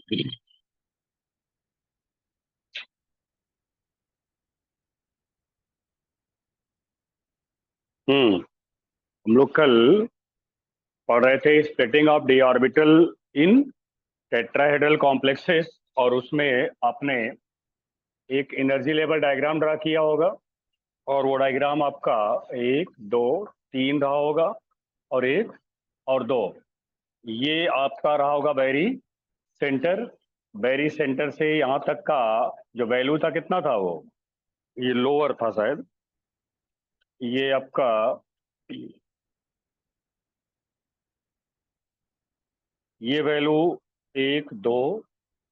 हम लोग कल पढ़ रहे थे splitting of D orbital in tetrahedral complexes. और उसमें आपने एक एनर्जी लेवल डायग्राम ड्रा किया होगा, और वो डायग्राम आपका 1 2 3 रहा होगा, और 1 और 2 ये आपका रहा होगा सेंटर। वेरी सेंटर से यहाँ तक का जो वैल्यू था कितना था वो, ये लोअर था शायद। ये आपका ये वैल्यू 1 2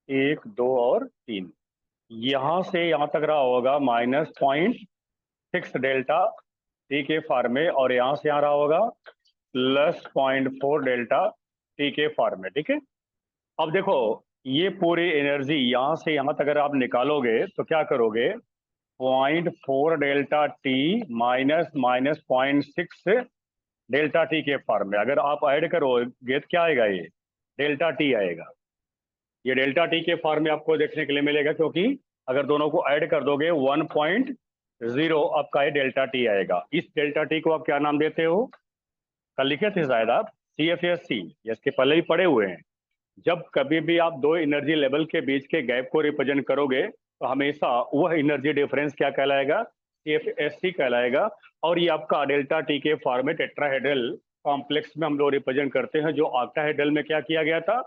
1 2 और 3 यहाँ से यहाँ तक रहा होगा -0.6 डेल्टा टी के फार में, और यहाँ से यहाँ रहा होगा +0.4 डेल्टा टी के फार में। ठीक है, अब देखो ये पूरी एनर्जी यहाँ से यहाँ तक अगर आप निकालोगे तो क्या करोगे, 0.4 delta T minus minus 0.6 delta T के फॉर्म में अगर आप ऐड करोगे तो क्या आएगा, ये डेल्टा टी आएगा। ये डेल्टा टी के फॉर्म में आपको देखने के लिए मिलेगा, क्योंकि अगर दोनों को ऐड कर दोगे 1.0 आपका ये डेल्टा टी आएगा। इस डेल्टा टी को आप क्या नाम देते हो, कल लिखे थे शायद आप CFSC, इसके पहले भी पढ़े हुए हैं। जब कभी भी आप दो एनर्जी लेवल के बीच के गैप को रिप्रेजेंट करोगे तो हमेशा वह एनर्जी डिफरेंस क्या कहलाएगा, CFSC कहलाएगा। और ये आपका डेल्टा टी के फॉर्म में टेट्राहेड्रल कॉम्प्लेक्स में हम लोग रिप्रेजेंट करते हैं, जो ऑक्टाहेड्रल में क्या किया गया था,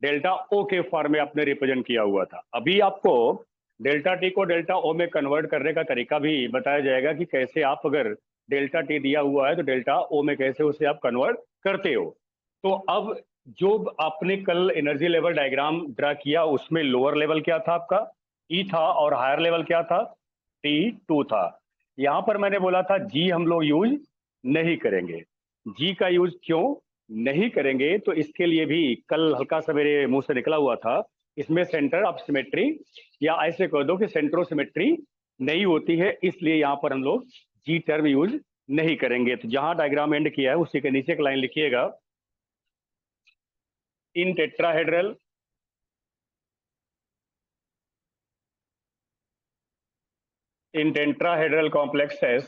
डेल्टा ओ के फॉर्म में आपने रिप्रेजेंट किया हुआ था। अभी आपको डेल्टा टी को डेल्टा ओ में कन्वर्ट करने का तरीका भी बताया जाएगा कि कैसे आप अगर डेल्टा टी दिया हुआ है तो डेल्टा ओ में कैसे उसे आप कन्वर्ट करते हो। तो अब जो आपने कल एनर्जी लेवल डायग्राम ड्रा किया उसमें लोअर लेवल क्या था आपका, ई था, और हायर लेवल क्या था, T2 था। यहाँ पर मैंने बोला था जी हम लोग यूज नहीं करेंगे। जी का यूज क्यों नहीं करेंगे, तो इसके लिए भी कल हल्का सा मेरे मुंह से निकला हुआ था, इसमें सेंटर ऑफ सिमेट्री, या ऐसे कह दो कि सेंट्रोसिमेट्री नहीं होती है, इसलिए यहाँ पर हम लोग जी टर्म यूज नहीं करेंगे। तो जहां डायग्राम एंड किया है उसी के नीचे एक लाइन लिखिएगा, इन tetrahedral in tetrahedral complexes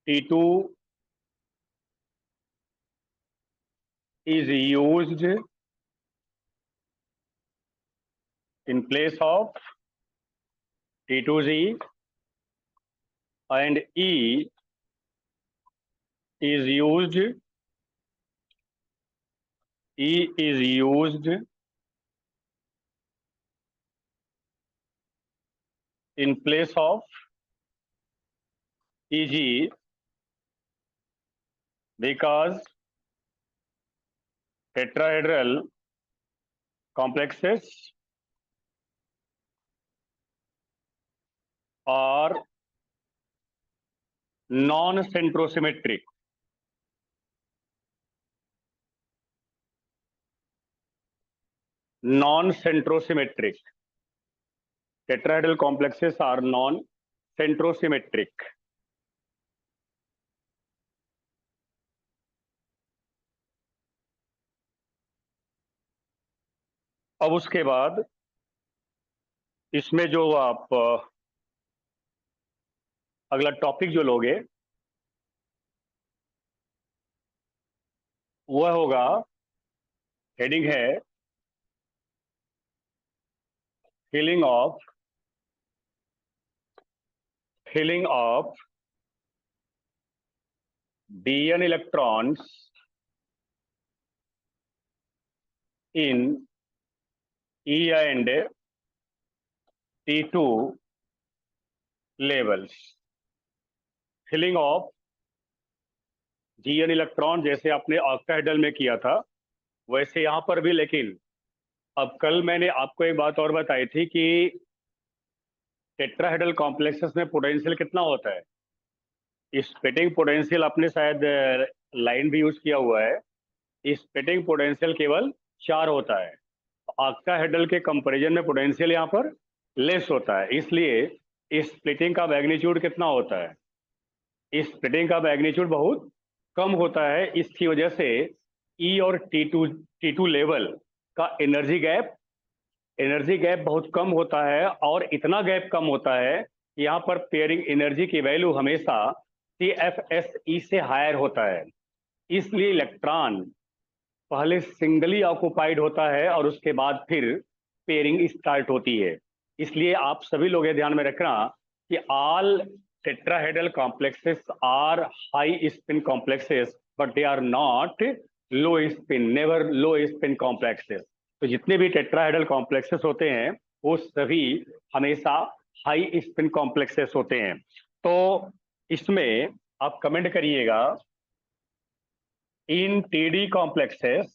T2 is used in place of T2Z, and E is used in place of EG, because tetrahedral complexes are non-centrosymmetric. Non-centrosymmetric. Tetrahedral complexes are non-centrosymmetric. अब उसके बाद इसमें जो आप अगला टॉपिक जो लोगे वह होगा, हेडिंग है filling of DN electrons in E and T2 levels. Filling of DN electron जैसे आपने ऑक्टाहेड्रल में किया था वैसे यहाँ पर भी, लेकिन अब कल मैंने आपको एक बात और बताई थी कि टेट्राहेड्रल कॉम्प्लेक्सेस में पोटेंशियल कितना होता है। स्प्लिटिंग पोटेंशियल आपने शायद लाइन भी यूज किया हुआ है। स्प्लिटिंग पोटेंशियल केवल 4 होता है, ऑक्टाहेड्रल के कंपैरिजन में पोटेंशियल यहाँ पर लेस होता है, इसलिए स्प्लिटिंग का मैग्नीट्यूड कितना होता है, स्प्लिटिंग का मैग्नीट्यूड बहुत कम होता है, इसकी वजह से ई और टी टू लेवल का एनर्जी गैप बहुत कम होता है, और इतना गैप कम होता है कि यहाँ पर पेयरिंग एनर्जी की वैल्यू हमेशा सी एफ एस ई से हायर होता है। इसलिए इलेक्ट्रॉन पहले सिंगली ऑक्युपाइड होता है और उसके बाद फिर पेयरिंग स्टार्ट होती है। इसलिए आप सभी लोग ये ध्यान में रखना कि all tetrahedral complexes are high spin complexes, but they are not low spin, never low spin complexes. तो जितने भी टेट्राहेड्रल कॉम्प्लेक्सेस होते हैं वो सभी हमेशा हाई स्पिन कॉम्प्लेक्सेस होते हैं। तो इसमें आप कमेंट करिएगा, in TD complexes,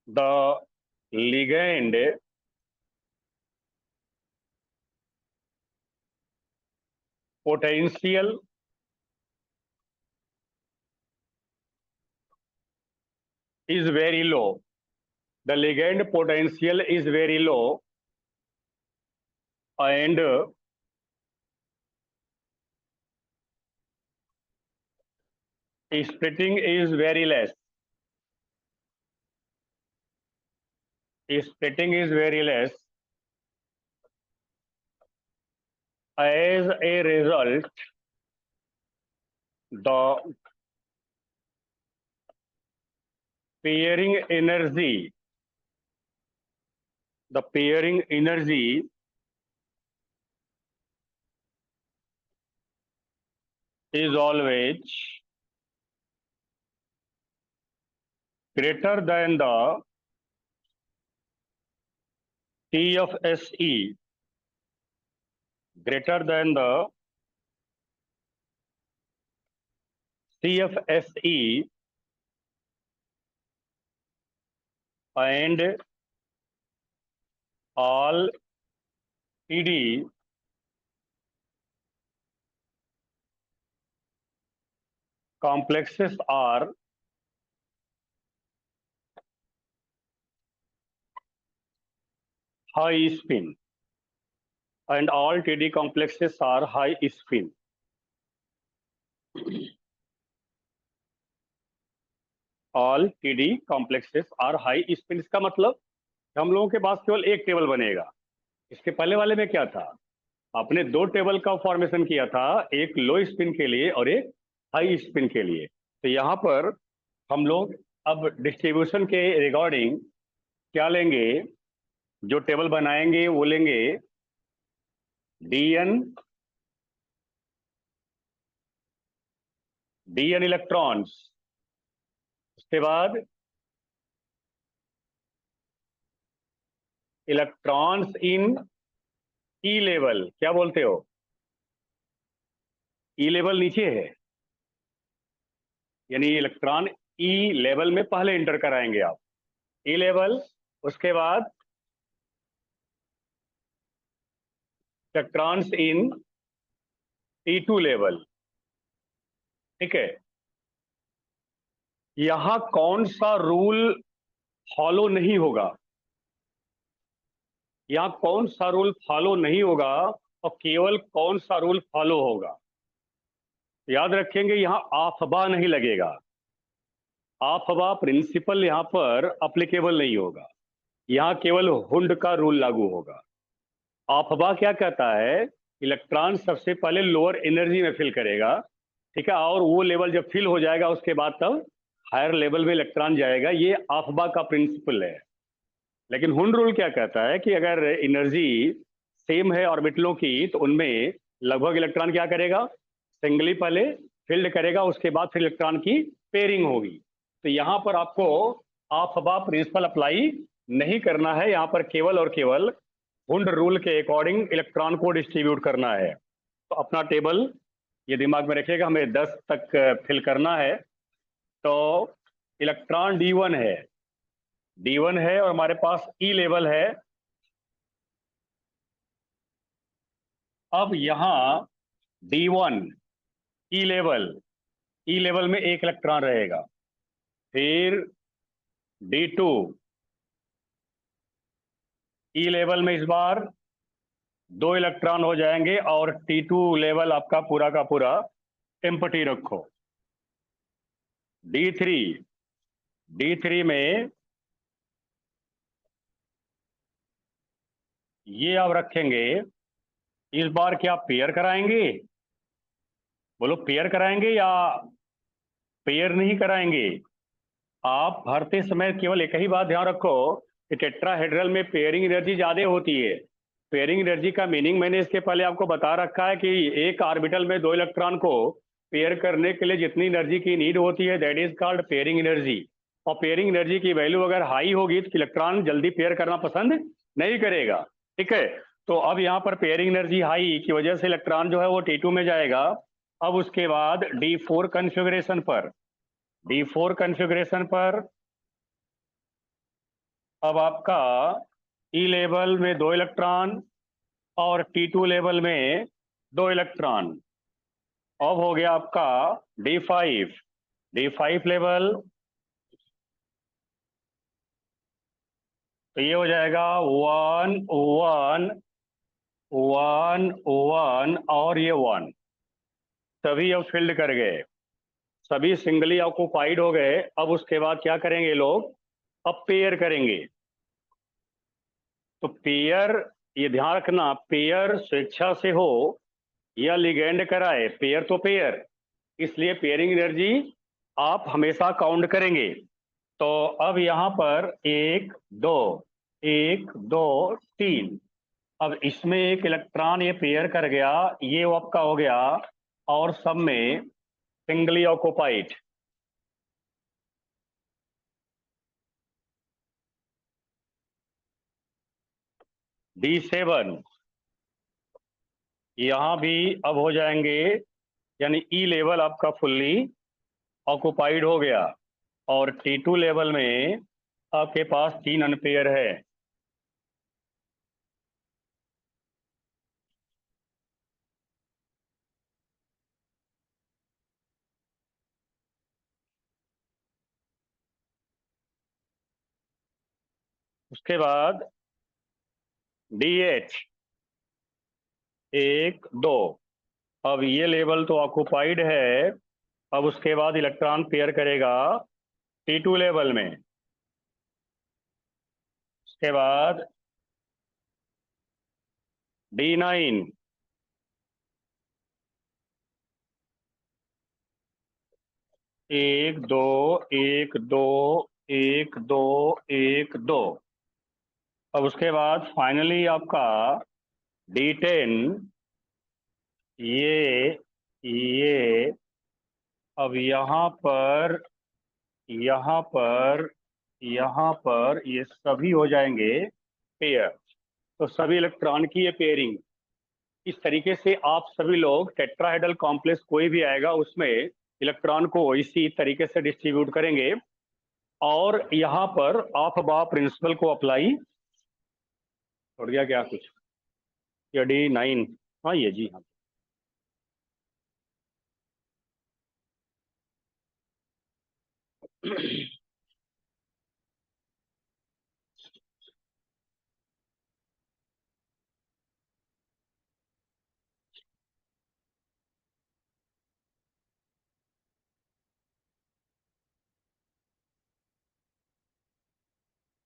the ligand potential is very low. The ligand potential is very low, and splitting is very less. Splitting is very less. As a result, the pairing energy is always greater than the T of SE, greater than the CFSE, and all TD complexes are high spin, and all TD complexes are high spin. All TD complexes are high spin। इसका मतलब हम लोगों के पास केवल एक table बनेगा। इसके पहले वाले में क्या था, आपने दो टेबल का फॉर्मेशन किया था, एक लो स्पिन के लिए और एक हाई स्पिन के लिए। तो यहाँ पर हम लोग अब डिस्ट्रीब्यूशन के रिगार्डिंग क्या लेंगे, जो टेबल बनाएंगे वो लेंगे डी एन इलेक्ट्रॉन्स, उसके बाद इलेक्ट्रॉन्स इन ई लेवल। क्या बोलते हो, ई लेवल नीचे है, यानी इलेक्ट्रॉन ई लेवल में पहले इंटर कराएंगे आप, ई लेवल। उसके बाद इलेक्ट्रॉन्स इन T2 लेवल। ठीक है, यहां कौन सा रूल फॉलो नहीं होगा, यहां कौन सा रूल फॉलो नहीं होगा और केवल कौन सा रूल फॉलो होगा। याद रखेंगे, यहां आफबा नहीं लगेगा, आफबा प्रिंसिपल यहां पर अप्लीकेबल नहीं होगा, यहां केवल हुंड का रूल लागू होगा। आफबा क्या कहता है, इलेक्ट्रॉन सबसे पहले लोअर एनर्जी में फिल करेगा, ठीक है, और वो लेवल जब फिल हो जाएगा उसके बाद तब हायर लेवल में इलेक्ट्रॉन जाएगा। ये आफबा का प्रिंसिपल है। लेकिन हुंड रूल क्या कहता है कि अगर एनर्जी सेम है ऑर्बिटलों की, तो उनमें लगभग इलेक्ट्रॉन क्या करेगा, सिंगली पहले फील्ड करेगा, उसके बाद फिर इलेक्ट्रॉन की पेयरिंग होगी। तो यहाँ पर आपको आफबा प्रिंसिपल अप्लाई नहीं करना है, यहाँ पर केवल और केवल हुंड रूल के अकॉर्डिंग इलेक्ट्रॉन को डिस्ट्रीब्यूट करना है। तो अपना टेबल ये दिमाग में रखिएगा, हमें 10 तक फिल करना है। तो इलेक्ट्रॉन D1 है और हमारे पास ई लेवल है। अब यहाँ D1 ई लेवल में एक इलेक्ट्रॉन रहेगा, फिर D2 ई लेवल में इस बार 2 इलेक्ट्रॉन हो जाएंगे और T2 लेवल आपका पूरा का पूरा एम्प्टी रखो। D3 में ये आप रखेंगे। इस बार क्या पेयर कराएंगे? बोलो पेयर कराएंगे या पेयर नहीं कराएंगे? आप भरते समय केवल एक ही बात ध्यान रखो कि टेट्राहेड्रल में पेयरिंग एनर्जी ज्यादा होती है। पेयरिंग एनर्जी का मीनिंग मैंने इसके पहले आपको बता रखा है कि एक ऑर्बिटल में 2 इलेक्ट्रॉन को पेयर करने के लिए जितनी एनर्जी की नीड होती है that is called pairing energy. और पेयरिंग एनर्जी की वैल्यू अगर हाई होगी तो इलेक्ट्रॉन जल्दी पेयर करना पसंद नहीं करेगा। ठीक है, तो अब यहाँ पर पेयरिंग एनर्जी हाई की वजह से इलेक्ट्रॉन जो है वो T2 में जाएगा। अब उसके बाद D4 कॉन्फ़िगरेशन पर अब आपका ई लेवल में 2 इलेक्ट्रॉन और T2 लेवल में 2 इलेक्ट्रॉन। अब हो गया आपका D5 लेवल, तो ये हो जाएगा 1 1 1 1 और ये 1, सभी अब फिल्ड कर गए, सभी सिंगली ऑक्युपाइड हो गए। अब उसके बाद क्या करेंगे लोग? अब पेयर करेंगे। तो पेयर, ये ध्यान रखना, पेयर स्वेच्छा से हो या लिगेंड कराए, पेयर तो पेयर, इसलिए पेयरिंग एनर्जी आप हमेशा काउंट करेंगे। तो अब यहाँ पर 1 2 1 2 3, अब इसमें एक इलेक्ट्रॉन ये पेयर कर गया, ये आपका हो गया, और सब में सिंगली ऑक्युपाइड। D7 यहाँ भी अब हो जाएंगे, यानी ई लेवल आपका फुल्ली ऑक्युपाइड हो गया और T2 लेवल में आपके पास 3 अनपेयर है। उसके बाद D8 1 2, अब ये लेवल तो ऑक्युपाइड है। अब उसके बाद इलेक्ट्रॉन पेयर करेगा T2 लेवल में। उसके बाद D9 1 2 1 2 1 2 1 2। अब उसके बाद फाइनली आपका D10, ये अब यहाँ पर ये सभी हो जाएंगे पेयर। तो सभी इलेक्ट्रॉन की ये पेयरिंग, इस तरीके से आप सभी लोग टेट्राहेड्रल कॉम्प्लेक्स कोई भी आएगा उसमें इलेक्ट्रॉन को इसी तरीके से डिस्ट्रीब्यूट करेंगे। और यहाँ पर ऑफ बा प्रिंसिपल को अप्लाई, छोड़ गया क्या कुछ? ये D9, हाँ ये जी हाँ।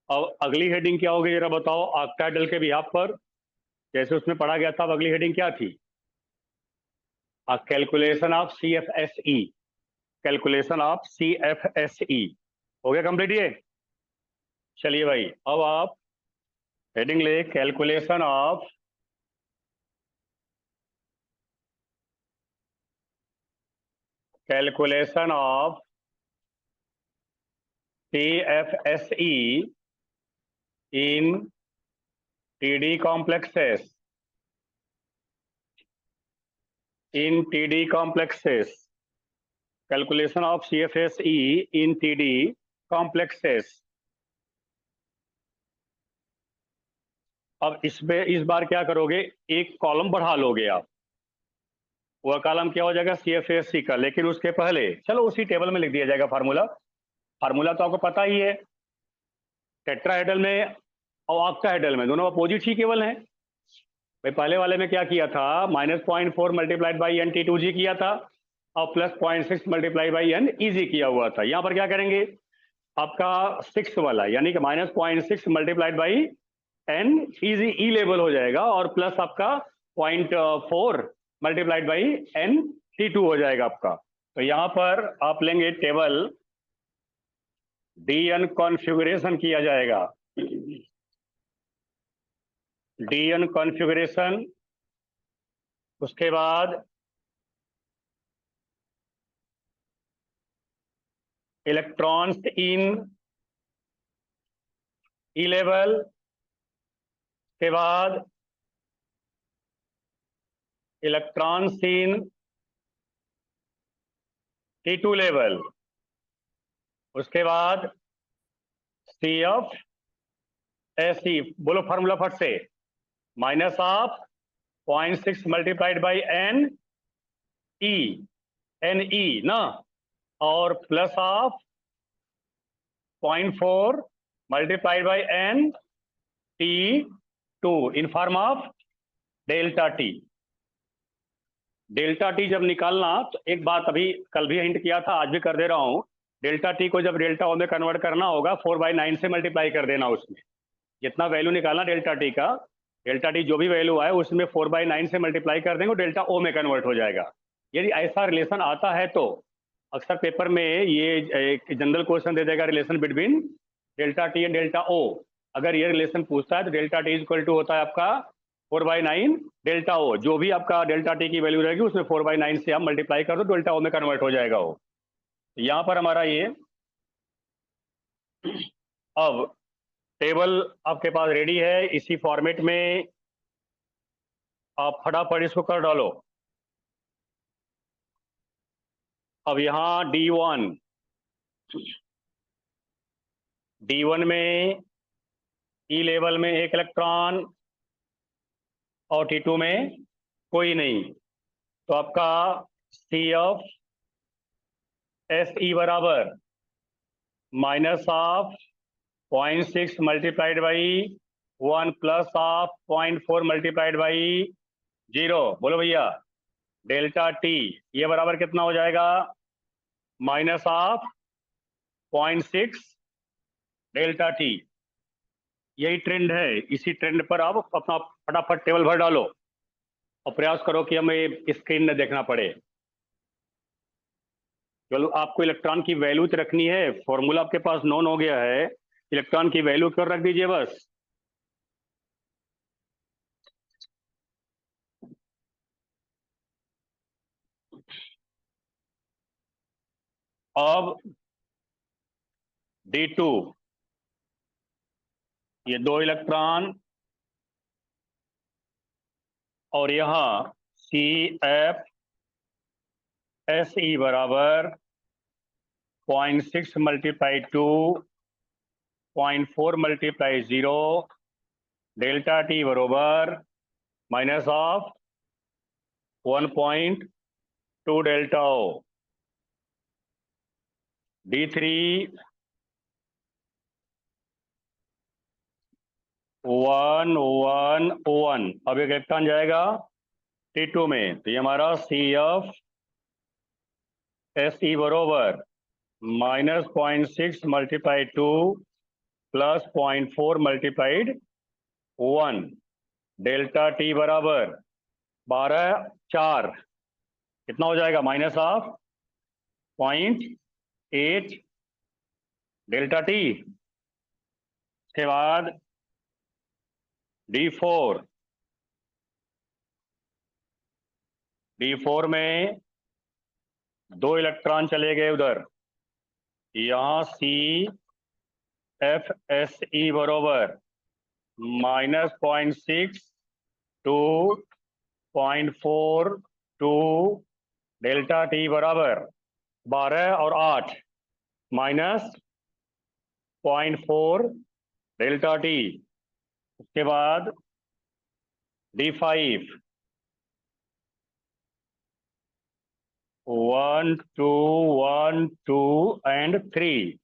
अब अगली हेडिंग क्या होगी जरा बताओ, ऑक्टाहेड्रल के बिहाफ पर जैसे उसमें पढ़ा गया था। अब अगली हेडिंग क्या थी? Calculation of CFSE, calculation of CFSE हो गया कंप्लीट ये। चलिए भाई, अब आप हेडिंग ले calculation of CFSE in TD complexes, calculation of CFSE in TD complexes। अब इसमें इस बार क्या करोगे, एक कॉलम बढ़ा लोगे आप। वह कॉलम क्या हो जाएगा? CFSE का, लेकिन उसके पहले चलो उसी टेबल में लिख दिया जाएगा फार्मूला। फार्मूला तो आपको पता ही है, टेट्राहेड्रल में और ऑक्टाहेड्रल में दोनों अपोजिट ही केवल हैं। भाई पहले वाले में क्या किया था, -0.4 मल्टीप्लाइड बाई एन T2G किया था और +0.6 मल्टीप्लाई बाई एन ईजी किया हुआ था। यहाँ पर क्या करेंगे, आपका 6 वाला यानी कि -0.6 multiplied by an easy E level हो जाएगा और प्लस आपका 0.4 मल्टीप्लाइड बाई एन T2 हो जाएगा आपका। तो यहाँ पर आप लेंगे टेबल DN कॉन्फ़िगरेशन किया जाएगा, DN कॉन्फ़िगरेशन। उसके बाद इलेक्ट्रॉन्स इन ई लेवल के बाद इलेक्ट्रॉन्स इन T2 लेवल, उसके बाद CF SE, बोलो फार्मूला फट से, minus of 0.6 multiplied by N E ना, और plus of 0.4 multiplied by N T2 in form of delta T. Delta T जब निकालना, तो एक बात अभी कल भी हिंट किया था, आज भी कर दे रहा हूं, डेल्टा टी को जब डेल्टा ओ में कन्वर्ट करना होगा 4/9 से मल्टीप्लाई कर देना। उसमें जितना वैल्यू निकालना डेल्टा टी का, डेल्टा टी जो भी वैल्यू आए उसमें 4/9 से मल्टीप्लाई कर देंगे, डेल्टा ओ में कन्वर्ट हो जाएगा। यदि ऐसा रिलेशन आता है तो अक्सर पेपर में ये एक जनरल क्वेश्चन दे देगा, relation between delta T and delta O. अगर ये रिलेशन पूछता है तो डेल्टा टी इक्वल टू होता है आपका 4/9 डेल्टा ओ। जो भी आपका डेल्टा टी की वैल्यू रहेगी उसमें 4/9 से आप मल्टीप्लाई कर दो, डेल्टा ओ में कन्वर्ट हो जाएगा वो। यहाँ पर हमारा ये अब टेबल आपके पास रेडी है, इसी फॉर्मेट में आप फटाफट इसको कर डालो। अब यहाँ D1 में ई लेवल में एक इलेक्ट्रॉन और T2 में कोई नहीं, तो आपका CF SE बराबर minus of 0.6 multiplied by 1 plus of 0.4 multiplied by 0। बोलो भैया, डेल्टा टी ये बराबर कितना हो जाएगा, माइनस ऑफ 0.6 डेल्टा टी। यही ट्रेंड है, इसी ट्रेंड पर आप अपना फटाफट टेबल भर डालो और प्रयास करो कि हमें स्क्रीन न देखना पड़े। चलो, आपको इलेक्ट्रॉन की वैल्यू तो रखनी है, फॉर्मूला आपके पास नोन हो गया है, इलेक्ट्रॉन की वैल्यू क्यों रख दीजिए बस। अब D2 ये 2 इलेक्ट्रॉन और यहाँ CF SE बराबर 0.6 मल्टीप्लाई 2 0.4 मल्टीप्लाई 0 डेल्टा टी बरोबर minus of 1.2 delta O. D3 1 1 1, अब एक इलेक्ट्रॉन जाएगा T2 में, तो ये हमारा CF SE बरोबर -0.6 multiply 2 plus 0.4 multiplied 1 delta T बराबर 12/4, कितना हो जाएगा, माइनस ऑफ 0.8 डेल्टा टी। उसके बाद D4 में 2 इलेक्ट्रॉन चले गए उधर, यहाँ CFSE बरोबर -0.6 टू 0.42 डेल्टा टी बराबर 12 और 8 माइनस 0.4 डेल्टा टी। उसके बाद D5 1 2 1 2 एंड 3,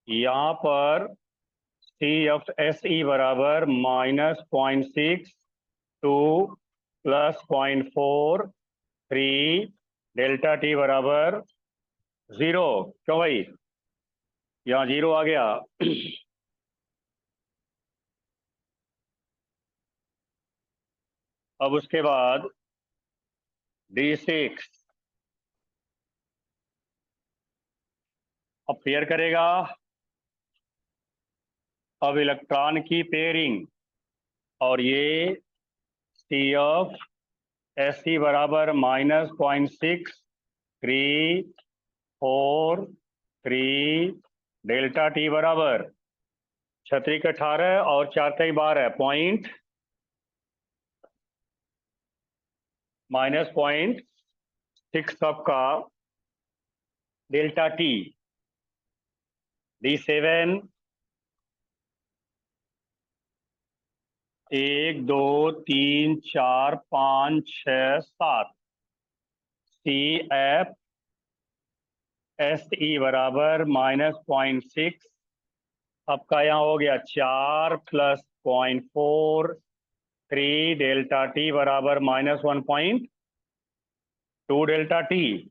यहाँ पर CFSE बराबर -0.6 2 + 0.4 3 डेल्टा टी बराबर 0। क्यों भाई, यहाँ 0 आ गया। अब उसके बाद D6 अब पेयर करेगा। अब इलेक्ट्रॉन की पेयरिंग, और ये CFSE बराबर -0.6 3 4 3 डेल्टा टी बराबर 36 18 और 4 कई 12 पॉइंट -0.6 आपका डेल्टा टी। D7 1 2 3 4 5 6 7 CFSE बराबर -0.6 आपका यहाँ हो गया 4 + 0.4 3 डेल्टा टी बराबर -1.2 डेल्टा टी।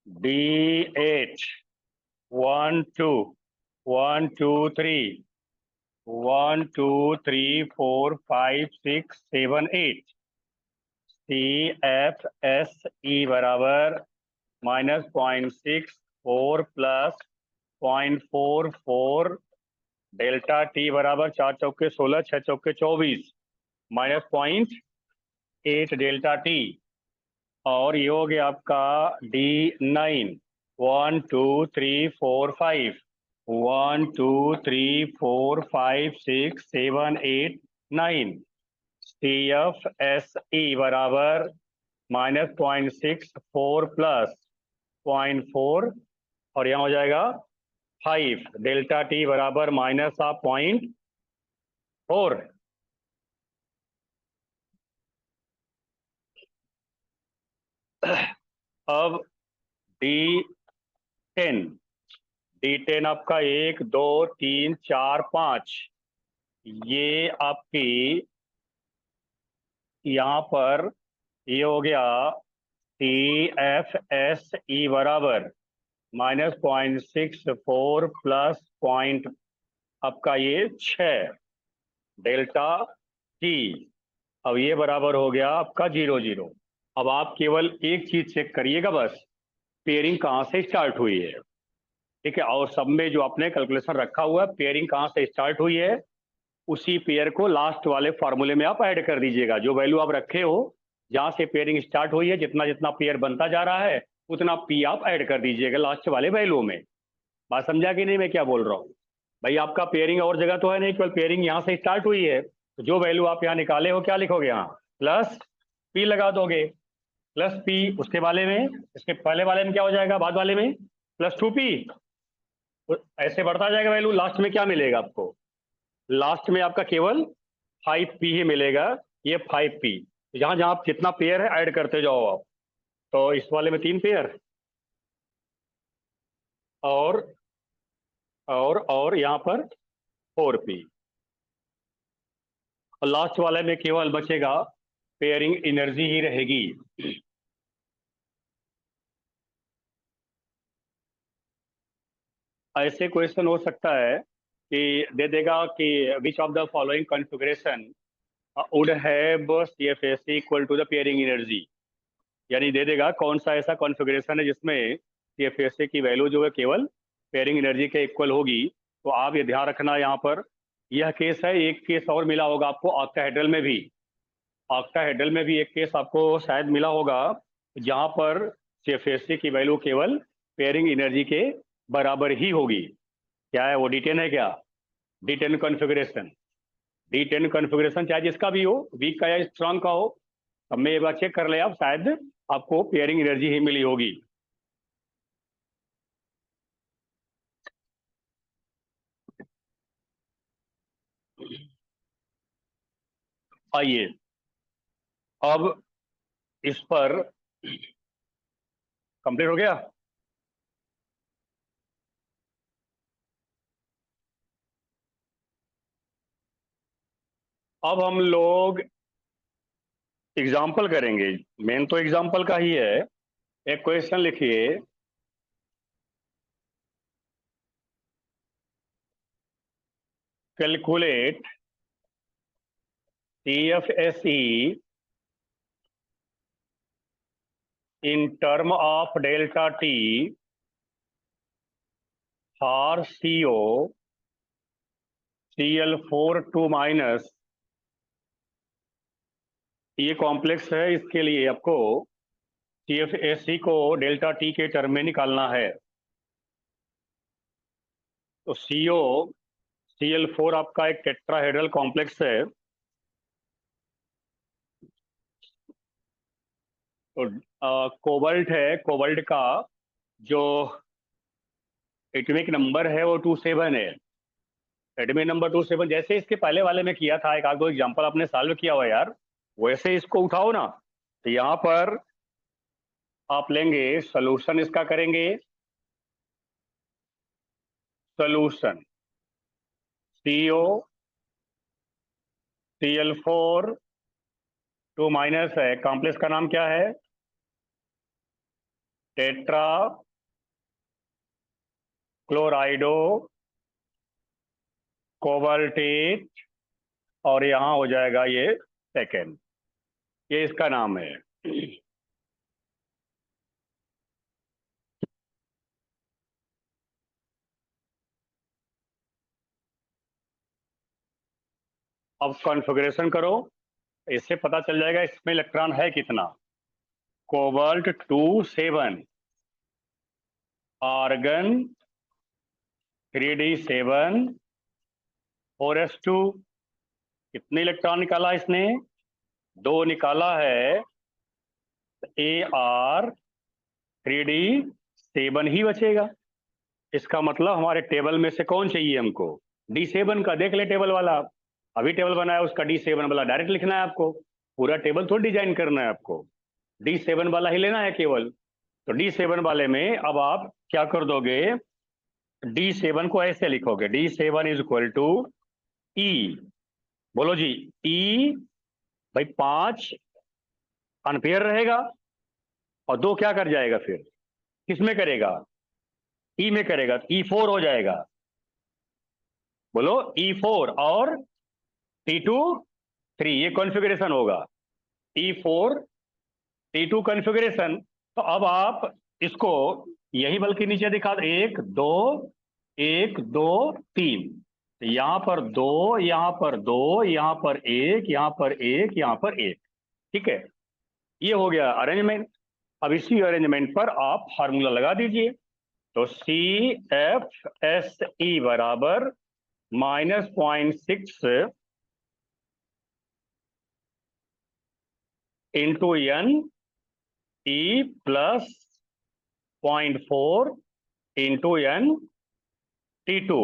D8 1 2 1 2 3 1 2 3 4 5 6 7 8 CFSE बराबर -0.6 4 + 0.44 डेल्टा टी बराबर 4 चौके 16 6 चौके 24 -0.8 डेल्टा टी। और ये हो गया आपका D9 1 2 3 4 5 1 2 3 4 5 6 7 8 9 CFSE बराबर -0.6 4 + 0.4 और यहाँ हो जाएगा 5 डेल्टा टी बराबर -0.4। अब D10 आपका 1 2 3 4 5 ये आपकी यहाँ पर ये हो गया CFSE बराबर -0.64 + पॉइंट आपका ये 6 डेल्टा टी। अब ये बराबर हो गया आपका 0 0। अब आप केवल एक चीज चेक करिएगा बस, पेयरिंग कहाँ से स्टार्ट हुई है। ठीक है, और सब में जो आपने कैलकुलेशन रखा हुआ है पेयरिंग कहाँ से स्टार्ट हुई है, उसी पेयर को लास्ट वाले फार्मूले में आप ऐड कर दीजिएगा। जो वैल्यू आप रखे हो जहाँ से पेयरिंग स्टार्ट हुई है, जितना जितना पेयर बनता जा रहा है उतना पी आप ऐड कर दीजिएगा लास्ट वाले वैल्यू में। बात समझा कि नहीं मैं क्या बोल रहा हूँ? भाई आपका पेयरिंग और जगह तो है नहीं, केवल पेयरिंग यहाँ से स्टार्ट हुई है, तो जो वैल्यू आप यहाँ निकाले हो क्या लिखोगे, यहाँ प्लस पी लगा दोगे। प्लस पी उसके वाले में, इसके पहले वाले में क्या हो जाएगा, बाद वाले में +2p। ऐसे बढ़ता जाएगा वैल्यू, लास्ट में क्या मिलेगा आपको, लास्ट में आपका केवल 5p ही मिलेगा। ये 5p जहां जहां आप जितना पेयर है ऐड करते जाओ आप। तो इस वाले में 3 पेयर और और यहाँ पर 4p, और लास्ट वाले में केवल बचेगा पेयरिंग एनर्जी ही रहेगी। ऐसे क्वेश्चन हो सकता है कि दे देगा कि which of the following configuration would have CFSE equal to the pairing energy, यानी दे देगा कौन सा ऐसा कॉन्फ़िगरेशन है जिसमें CFSE की वैल्यू जो है केवल पेयरिंग एनर्जी के इक्वल होगी। तो आप ये ध्यान रखना, यहाँ पर यह केस है, एक केस और मिला होगा आपको ऑक्टाहेड्रल में भी। ऑक्टाहेड्रल में भी एक केस आपको शायद मिला होगा जहाँ पर CFSE की वैल्यू केवल पेयरिंग एनर्जी के बराबर ही होगी। क्या है वो, D10 है क्या, D10 कॉन्फ़िगरेशन। D10 कॉन्फ़िगरेशन चाहे जिसका भी हो, वीक का या स्ट्रांग का हो, अब मैं एक बार चेक कर ले आप, शायद आपको पेयरिंग एनर्जी ही मिली होगी। आइए अब इस पर कंप्लीट हो गया। अब हम लोग एग्जाम्पल करेंगे। मेन तो एग्जाम्पल का ही है। एक क्वेश्चन लिखिए। Calculate TFSE in term of delta T for CO Cl4 2 minus. ये कॉम्प्लेक्स है, इसके लिए आपको TFSE को डेल्टा T के टर्म में निकालना है। तो CO Cl4 आपका एक टेट्राहेड्रल कॉम्प्लेक्स है। तो कोबाल्ट है, कोबाल्ट का जो एटॉमिक नंबर है वो 27 है। एटॉमिक नंबर 27, जैसे इसके पहले वाले में किया था, एक आध दो एग्जांपल आपने सॉल्व किया हुआ यार, वैसे इसको उठाओ ना। तो यहाँ पर आप लेंगे सोल्यूशन, इसका करेंगे सोल्यूशन। CO Cl4 2 माइनस है, कॉम्प्लेक्स का नाम क्या है? टेट्रा क्लोराइडो कोबाल्टेट, और यहाँ हो जाएगा ये सेकेंड, ये इसका नाम है। अब कॉन्फ़िगरेशन करो, इससे पता चल जाएगा इसमें इलेक्ट्रॉन है कितना। Cobalt 2 7, argon 3d7 4s2। कितने इलेक्ट्रॉन निकाला इसने? 2 निकाला है। Ar 3d7 ही बचेगा। इसका मतलब हमारे टेबल में से कौन चाहिए हमको? D7 का। देख ले टेबल वाला, अभी टेबल बनाया उसका D7 वाला डायरेक्ट लिखना है आपको, पूरा टेबल थोड़ी डिजाइन करना है आपको, D7 वाला ही लेना है केवल। तो D7 वाले में अब आप क्या कर दोगे? D7 को ऐसे लिखोगे, D7 is equal to E। बोलो जी, E भाई 5 अनपेयर रहेगा, और 2 क्या कर जाएगा फिर? किस में करेगा? E में करेगा, E4 हो जाएगा। बोलो E4 और T2 3, ये कॉन्फ़िगरेशन होगा। E4 T2 configuration. तो अब आप इसको यही बल्कि नीचे दिखा दो, 1 2 1 2 3। यहाँ पर 2, यहाँ पर 2, यहाँ पर 1, यहाँ पर 1, यहाँ पर 1। ठीक है, ये हो गया अरेंजमेंट। अब इसी अरेंजमेंट पर आप फार्मूला लगा दीजिए। तो CFSE बराबर -0.6 into N E plus 0.4 into N T2।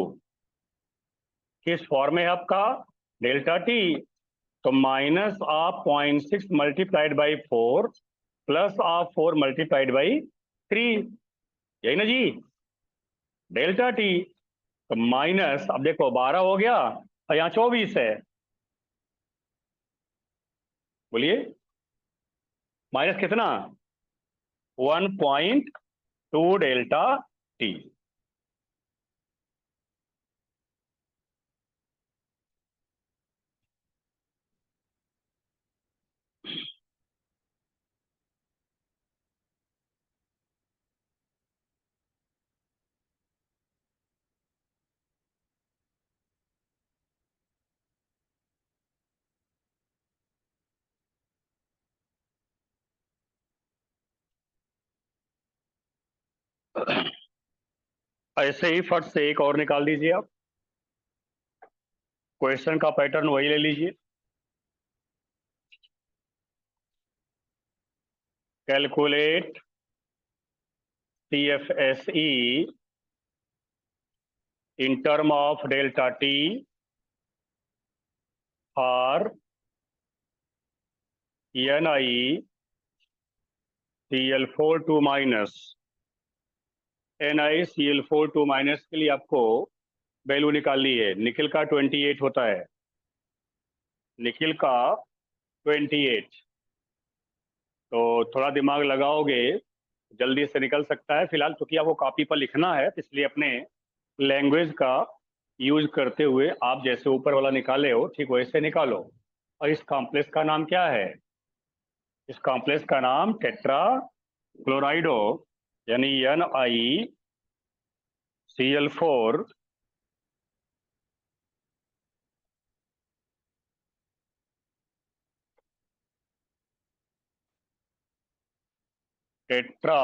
किस फॉर्म में है आपका? Delta T. तो माइनस आप 0.6 मल्टीप्लाइड बाई 4 प्लस आप 4 मल्टीप्लाइड बाई 3, यही ना जी? Delta T. तो माइनस, अब देखो 12 हो गया और यहाँ 24 है। बोलिए, माइनस कितना? 1.2 डेल्टा टी। ऐसे ही फट से एक और निकाल दीजिए आप। क्वेश्चन का पैटर्न वही ले लीजिए। Calculate CFSE in term of delta T for NiCl4 2 minus. NiCl4 2 minus के लिए आपको वैल्यू निकालनी है। निकल का 28 होता है, निखिल का 28। तो थोड़ा दिमाग लगाओगे जल्दी से निकल सकता है। फिलहाल क्योंकि आपको कॉपी पर लिखना है तो इसलिए अपने लैंग्वेज का यूज करते हुए आप जैसे ऊपर वाला निकाले हो ठीक वैसे निकालो। और इस कॉम्प्लेक्स का नाम क्या है? इस कॉम्प्लेक्स का नाम टेट्रा क्लोराइडो यानी NiCl4 टेट्रा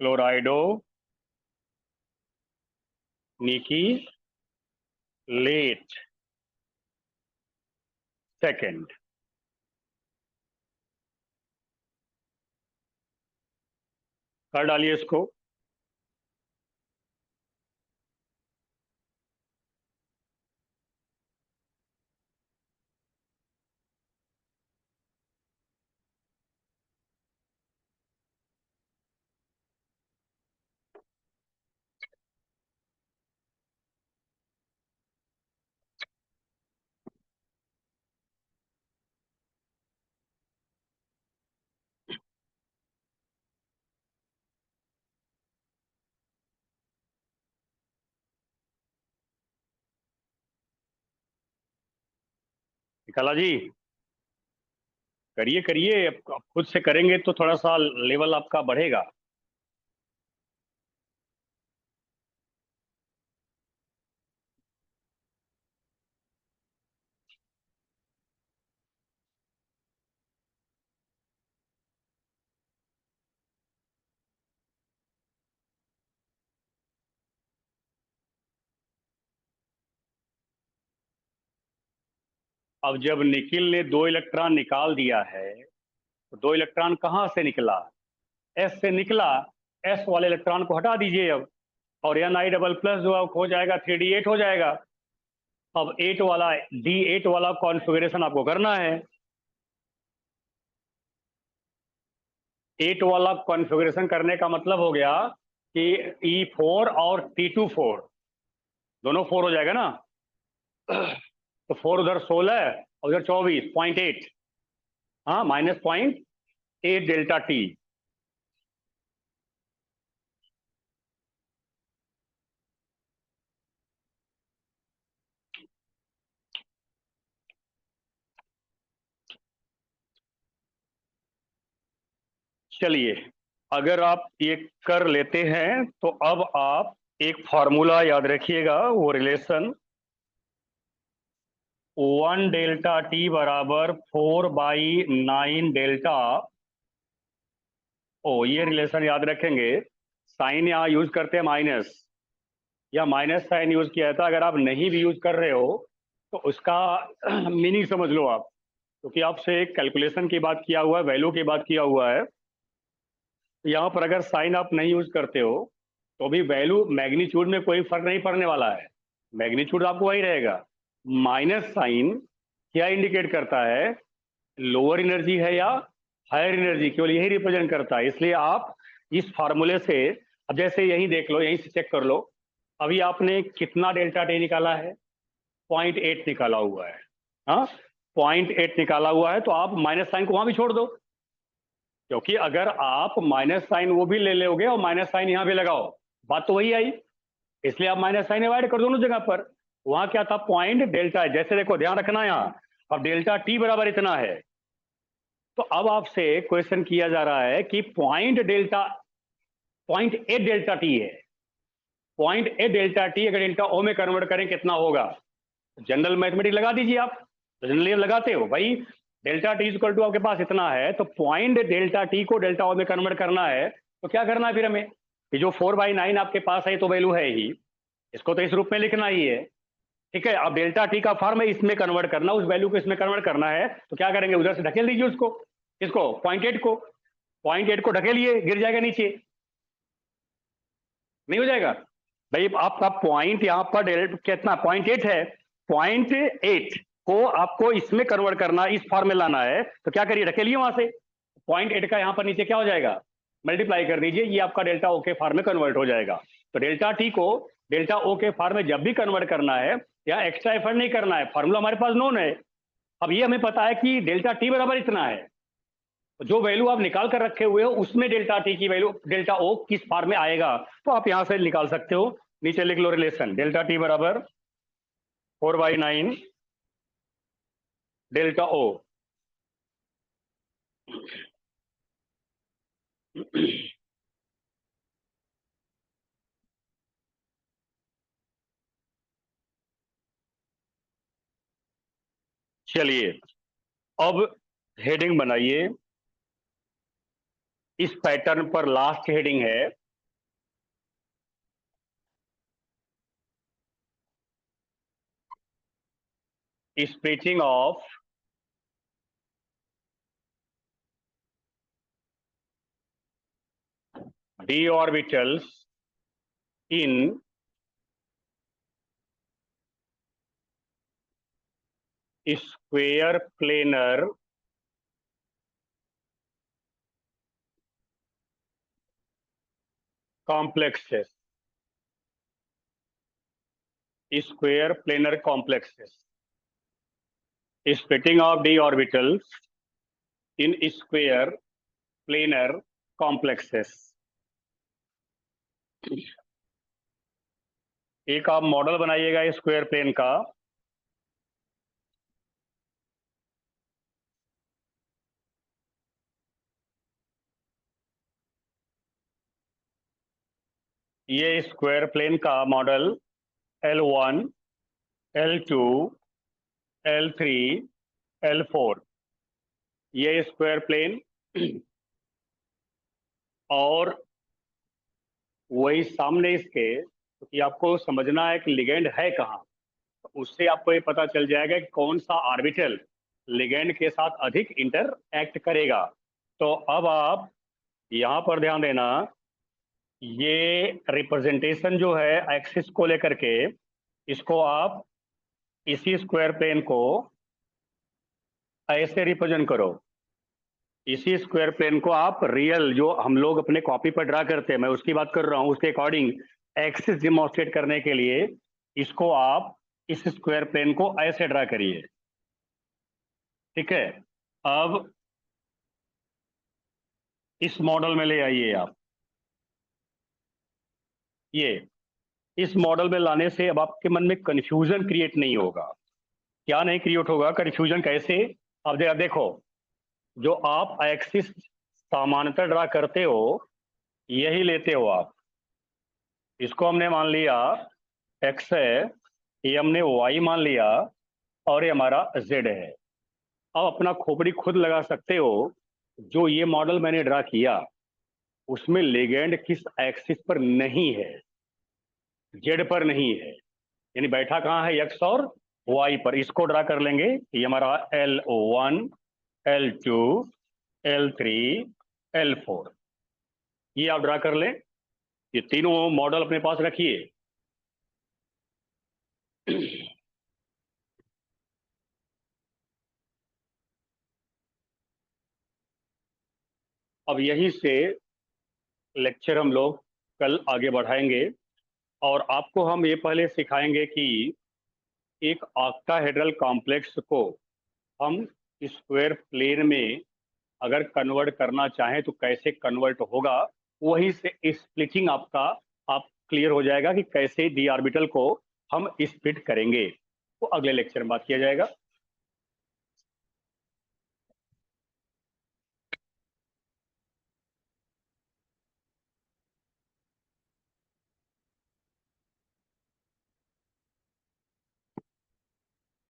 क्लोराइडो निकी लेट सेकेंड। कर डालिए इसको। निकाला जी? करिए करिए, अब खुद से करेंगे तो थोड़ा सा लेवल आपका बढ़ेगा। अब जब निखिल ने 2 इलेक्ट्रॉन निकाल दिया है तो 2 इलेक्ट्रॉन कहाँ से निकला? एस से निकला। एस वाले इलेक्ट्रॉन को हटा दीजिए अब। और Ni++ जो हो जाएगा 3d8 हो जाएगा। अब 8 वाला D8 वाला कॉन्फ़िगरेशन आपको करना है। 8 वाला कॉन्फ़िगरेशन करने का मतलब हो गया कि E4 और T2 4 दोनों 4 हो जाएगा ना। तो 4 उधर 16 और उधर 24.8। हाँ, -0.8 डेल्टा टी। चलिए, अगर आप ये कर लेते हैं तो अब आप एक फॉर्मूला याद रखिएगा, वो रिलेशन 1 डेल्टा टी बराबर 4/9 डेल्टा ओ। ये रिलेशन याद रखेंगे। साइन यहाँ यूज करते हैं माइनस, या माइनस साइन यूज किया था। अगर आप नहीं भी यूज कर रहे हो तो उसका मीनिंग समझ लो आप, क्योंकि आपसे एक कैलकुलेशन की बात किया हुआ है, वैल्यू की बात किया हुआ है। यहाँ पर अगर साइन आप नहीं यूज करते हो तो भी वैल्यू मैग्नीट्यूड में कोई फर्क नहीं पड़ने वाला है। मैग्नीट्यूड आपको वही रहेगा। माइनस साइन क्या इंडिकेट करता है? लोअर एनर्जी है या हायर एनर्जी, केवल यही रिप्रेजेंट करता है। इसलिए आप इस फार्मूले से, अब जैसे यही देख लो, यहीं से चेक कर लो, अभी आपने कितना डेल्टा टी निकाला है? 0.8 निकाला हुआ है। हाँ, 0.8 निकाला हुआ है, तो आप माइनस साइन को वहां भी छोड़ दो। क्योंकि अगर आप माइनस साइन वो भी ले लोगे और माइनस साइन यहाँ भी लगाओ, बात तो वही आई। इसलिए आप माइनस साइन अवॉइड कर दोनों जगह पर। वहां क्या था? पॉइंट डेल्टा है। जैसे देखो, ध्यान रखना यहाँ, अब डेल्टा टी बराबर इतना है। तो अब आपसे क्वेश्चन किया जा रहा है कि 0.8 डेल्टा टी है। 0.8 डेल्टा टी अगर डेल्टा ओ में कन्वर्ट करें कितना होगा? जनरल मैथमेटिक्स लगा दीजिए आप। तो जनरली लगाते हो भाई, डेल्टा टी इक्वल टू आपके पास इतना है, तो पॉइंट डेल्टा टी को डेल्टा ओ में कन्वर्ट करना है। तो क्या करना है फिर हमें? कि जो 4/9 आपके पास है तो वैल्यू है ही, इसको तो इस रूप में लिखना ही है। ठीक है, अब डेल्टा टी का फॉर्म है इसमें कन्वर्ट करना, उस वैल्यू को इसमें कन्वर्ट करना है। तो क्या करेंगे? उधर से ढकेल दीजिए उसको, इसको 0.8 को। 0.8 को ढकेलिए, गिर जाएगा नीचे, नहीं हो जाएगा भाई। आपका पॉइंट यहाँ पर कितना 0.8 है, 0.8 को आपको इसमें कन्वर्ट करना, इस फॉर्म में लाना है। तो क्या करिए? ढकेलिए वहां से। 0.8 का यहाँ पर नीचे क्या हो जाएगा? मल्टीप्लाई कर दीजिए, ये आपका डेल्टा ओ के फॉर्म में कन्वर्ट हो जाएगा। तो डेल्टा टी को डेल्टा ओ के फॉर्म में जब भी कन्वर्ट करना है या एक्स्ट्रा एफर्ट नहीं करना है, फार्मूला हमारे पास नोन है। अब ये हमें पता है कि डेल्टा टी बराबर इतना है, जो वैल्यू आप निकाल कर रखे हुए हो उसमें डेल्टा टी की वैल्यू डेल्टा ओ किस फॉर्म में आएगा, तो आप यहां से निकाल सकते हो। नीचे लिख लो रिलेशन, डेल्टा टी बराबर 4/9 डेल्टा ओ। चलिए अब हेडिंग बनाइए। इस पैटर्न पर लास्ट हेडिंग है splitting of d orbitals in square planar complexes, square planar complexes, splitting of d orbitals in square planar complexes। एक आप मॉडल बनाइएगा स्क्वायर प्लेन का। ये स्क्वायर प्लेन का model L1, L2, L3, L4, ये square plane और वही सामने इसके, क्योंकि आपको समझना है कि लिगेंड है कहाँ, तो उससे आपको ये पता चल जाएगा कि कौन सा ऑर्बिटल लिगेंड के साथ अधिक इंटरएक्ट करेगा। तो अब आप यहाँ पर ध्यान देना, ये रिप्रेजेंटेशन जो है एक्सिस को लेकर के, इसको आप इसी स्क्वायर प्लेन को ऐसे रिप्रेजेंट करो। इसी स्क्वायर प्लेन को आप रियल जो हम लोग अपने कॉपी पर ड्रा करते हैं, मैं उसकी बात कर रहा हूँ, उसके अकॉर्डिंग एक्सिस डिमॉन्स्ट्रेट करने के लिए इसको आप इस स्क्वायर प्लेन को ऐसे ड्रा करिए। ठीक है, अब इस मॉडल में ले आइए आप। ये इस मॉडल में लाने से अब आपके मन में कंफ्यूजन क्रिएट नहीं होगा। क्या नहीं क्रिएट होगा कंफ्यूजन, कैसे? अब देखो, जो आप एक्सिस समानांतर ड्रा करते हो यही लेते हो आप। इसको हमने मान लिया x है, ये हमने y मान लिया और ये हमारा z है। अब अपना खोपड़ी खुद लगा सकते हो, जो ये मॉडल मैंने ड्रा किया उसमें लिगेंड किस एक्सिस पर नहीं है, जेड पर नहीं है, यानी बैठा कहाँ है, एक्स और वाई पर। इसको ड्रा कर लेंगे, ये हमारा L1, L2, L3, L4, ये आप ड्रा कर लें। ये तीनों मॉडल अपने पास रखिए। अब यहीं से लेक्चर हम लोग कल आगे बढ़ाएंगे और आपको हम ये पहले सिखाएंगे कि एक ऑक्टाहेड्रल कॉम्प्लेक्स को हम स्क्वायर प्लेन में अगर कन्वर्ट करना चाहें तो कैसे कन्वर्ट होगा। वहीं से स्प्लिटिंग आपका आप क्लियर हो जाएगा कि कैसे डी ऑर्बिटल को हम स्प्लिट करेंगे, तो अगले लेक्चर में बात किया जाएगा।